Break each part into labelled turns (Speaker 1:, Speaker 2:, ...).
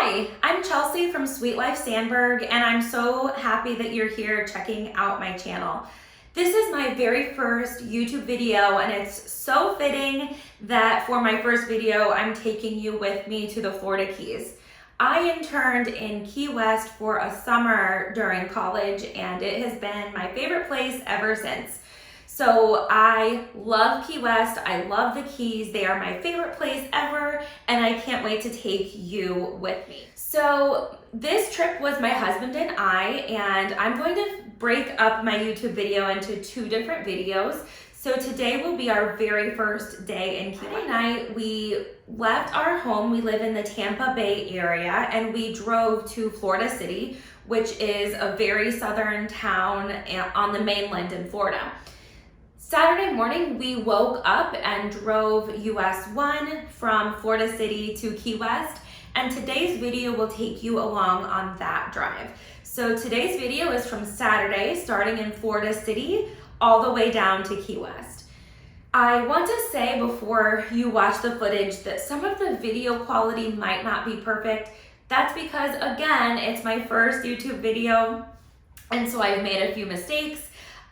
Speaker 1: Hi, I'm Chelsea from Sweet Life Sandburg, and I'm so happy that you're here checking out my channel. This is my very first YouTube video, and it's so fitting that for my first video, I'm taking you with me to the Florida Keys. I interned in Key West for a summer during college, and it has been my favorite place ever since. So I love Key West, I love the Keys, they are my favorite place ever, and I can't wait to take you with me. So this trip was my husband and I'm going to break up my YouTube video into two different videos. So today will be our very first day in Key West. Night, we left our home, we live in the Tampa Bay area, and we drove to Florida City, which is a very southern town on the mainland in Florida. Saturday morning, we woke up and drove US 1 from Florida City to Key West, and today's video will take you along on that drive. So today's video is from Saturday, starting in Florida City, all the way down to Key West. I want to say before you watch the footage that some of the video quality might not be perfect. That's because, again, it's my first YouTube video, and so I've made a few mistakes.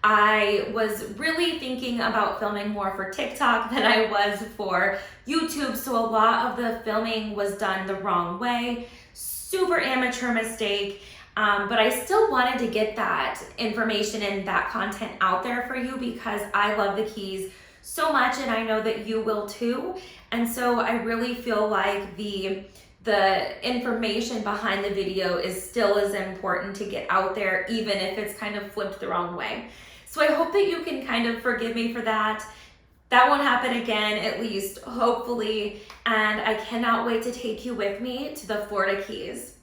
Speaker 1: I was really thinking about filming more for TikTok than I was for YouTube, so a lot of the filming was done the wrong way. Super amateur mistake, but I still wanted to get that information and that content out there for you because I love the Keys so much, and I know that you will too. And so I really feel like the information behind the video is still as important to get out there, even if it's kind of flipped the wrong way. So I hope that you can kind of forgive me for that. That won't happen again, at least, hopefully. And I cannot wait to take you with me to the Florida Keys.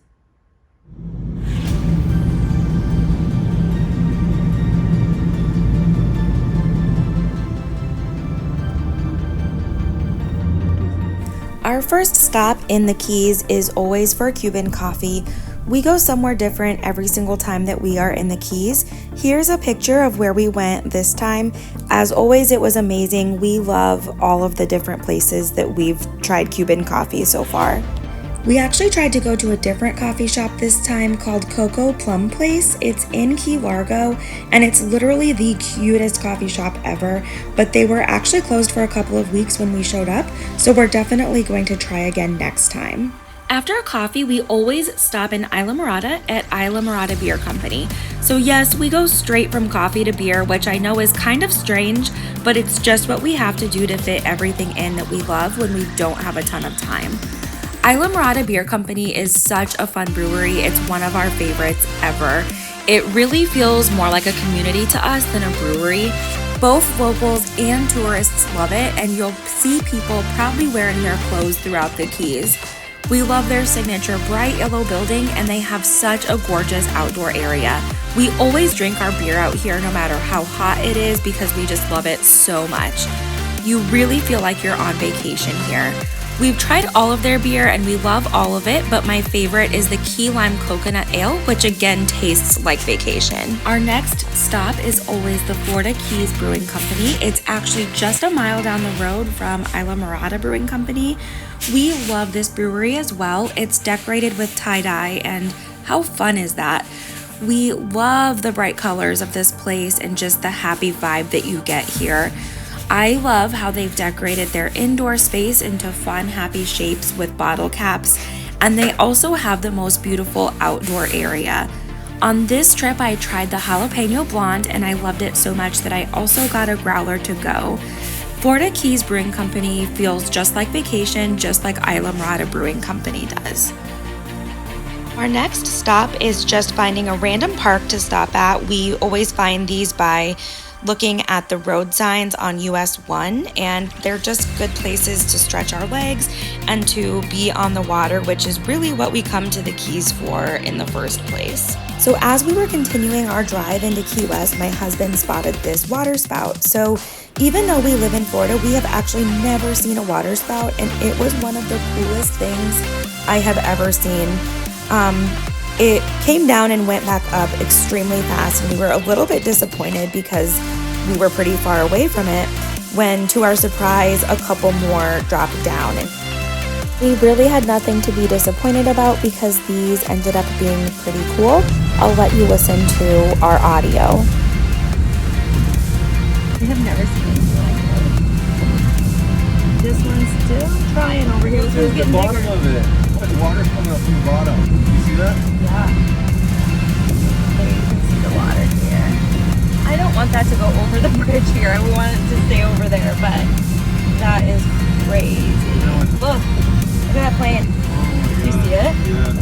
Speaker 2: Our first stop in the Keys is always for Cuban coffee. We go somewhere different every single time that we are in the Keys. Here's a picture of where we went this time. As always, it was amazing. We love all of the different places that we've tried Cuban coffee so far. We actually tried to go to a different coffee shop this time called Coco Plum Place. It's in Key Largo, and it's literally the cutest coffee shop ever, but they were actually closed for a couple of weeks when we showed up, so we're definitely going to try again next time. After a coffee, we always stop in Islamorada at Islamorada Beer Company. So yes, we go straight from coffee to beer, which I know is kind of strange, but it's just what we have to do to fit everything in that we love when we don't have a ton of time. Islamorada Beer Company is such a fun brewery. It's one of our favorites ever. It really feels more like a community to us than a brewery. Both locals and tourists love it, and you'll see people proudly wearing their clothes throughout the Keys. We love their signature bright yellow building, and they have such a gorgeous outdoor area. We always drink our beer out here no matter how hot it is because we just love it so much. You really feel like you're on vacation here. We've tried all of their beer and we love all of it, but my favorite is the Key Lime Coconut Ale, which again tastes like vacation. Our next stop is always the Florida Keys Brewing Company. It's actually just a mile down the road from Islamorada Brewing Company. We love this brewery as well. It's decorated with tie-dye, and how fun is that? We love the bright colors of this place and just the happy vibe that you get here. I love how they've decorated their indoor space into fun, happy shapes with bottle caps, and they also have the most beautiful outdoor area. On this trip, I tried the Jalapeno Blonde, and I loved it so much that I also got a growler to go. Florida Keys Brewing Company feels just like vacation, just like Islamorada Brewing Company does. Our next stop is just finding a random park to stop at. We always find these by looking at the road signs on US 1, and they're just good places to stretch our legs and to be on the water, which is really what we come to the Keys for in the first place. So as we were continuing our drive into Key West, my husband spotted this water spout. So even though we live in Florida, we have actually never seen a water spout, and it was one of the coolest things I have ever seen. It came down and went back up extremely fast, and we were a little bit disappointed because we were pretty far away from it when, to our surprise, a couple more dropped down. And We really had nothing to be disappointed about because these ended up being pretty cool. I'll let you listen to our audio.
Speaker 3: I have never seen anything like this. This one's still trying over here. This one's getting bigger.
Speaker 4: The bottom of it. Like water coming up from the bottom. You see that?
Speaker 3: Yeah. There you can see the water here. I don't want that to go over the bridge here. I want it to stay over there, but that is crazy. Look at that plane. You see it?
Speaker 4: Yeah.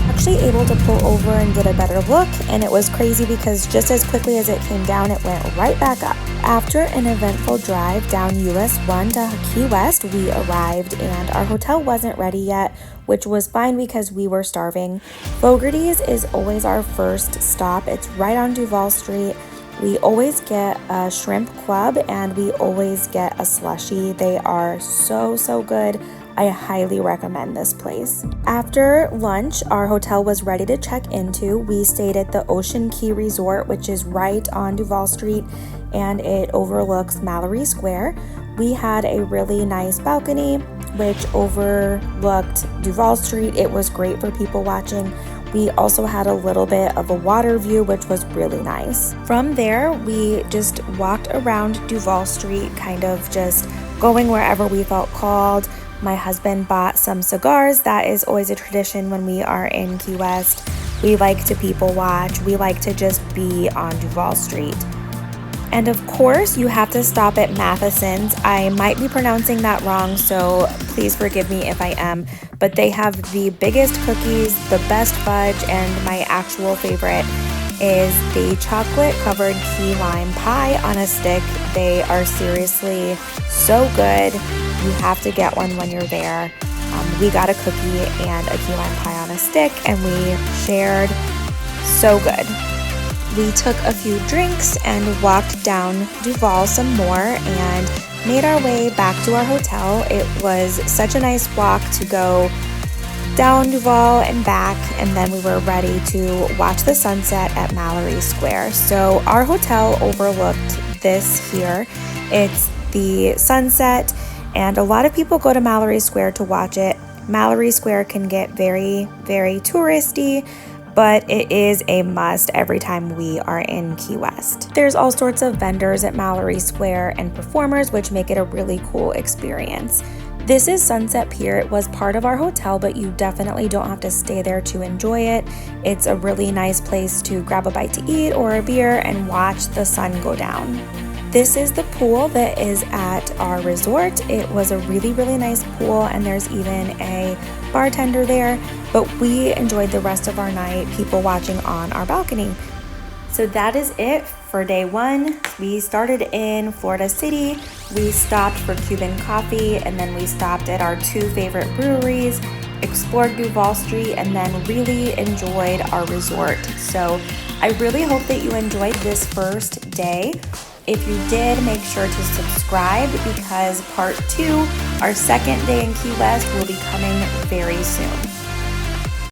Speaker 2: Actually able to pull over and get a better look, and it was crazy because just as quickly as it came down, it went right back up. After an eventful drive down US 1 to Key West, we arrived and our hotel wasn't ready yet, which was fine because we were starving. Fogarty's is always our first stop. It's right on Duval Street. We always get a shrimp club and we always get a slushie. They are so good. I highly recommend this place. After lunch, our hotel was ready to check into. We stayed at the Ocean Key Resort, which is right on Duval Street, and it overlooks Mallory Square. We had a really nice balcony, which overlooked Duval Street. It was great for people watching. We also had a little bit of a water view, which was really nice. From there, we just walked around Duval Street, kind of just going wherever we felt called. My husband bought some cigars. That is always a tradition when we are in Key West. We like to people watch. We like to just be on Duval Street. And of course, you have to stop at Mattheessen's. I might be pronouncing that wrong, so please forgive me if I am. But they have the biggest cookies, the best fudge, and my actual favorite is the chocolate covered key lime pie on a stick. They are seriously so good. You have to get one when you're there. We got a cookie and a key lime pie on a stick and we shared. So good. We took a few drinks and walked down Duval some more and made our way back to our hotel. It was such a nice walk to go down Duval and back, and then we were ready to watch the sunset at Mallory Square. So our hotel overlooked this here. It's the sunset, and a lot of people go to Mallory Square to watch it. Mallory Square can get very touristy, but it is a must every time we are in Key West. There's all sorts of vendors at Mallory Square and performers, which make it a really cool experience. This is Sunset Pier. It was part of our hotel, but you definitely don't have to stay there to enjoy it. It's a really nice place to grab a bite to eat or a beer and watch the sun go down. This is the pool that is at our resort. It was a really nice pool, and there's even a bartender there, but we enjoyed the rest of our night people watching on our balcony. So that is it for day one. We started in Florida City. We stopped for Cuban coffee, and then we stopped at our two favorite breweries, explored Duval Street, and then really enjoyed our resort. So I really hope that you enjoyed this first day. If you did, make sure to subscribe because part 2, our second day in Key West, will be coming very soon.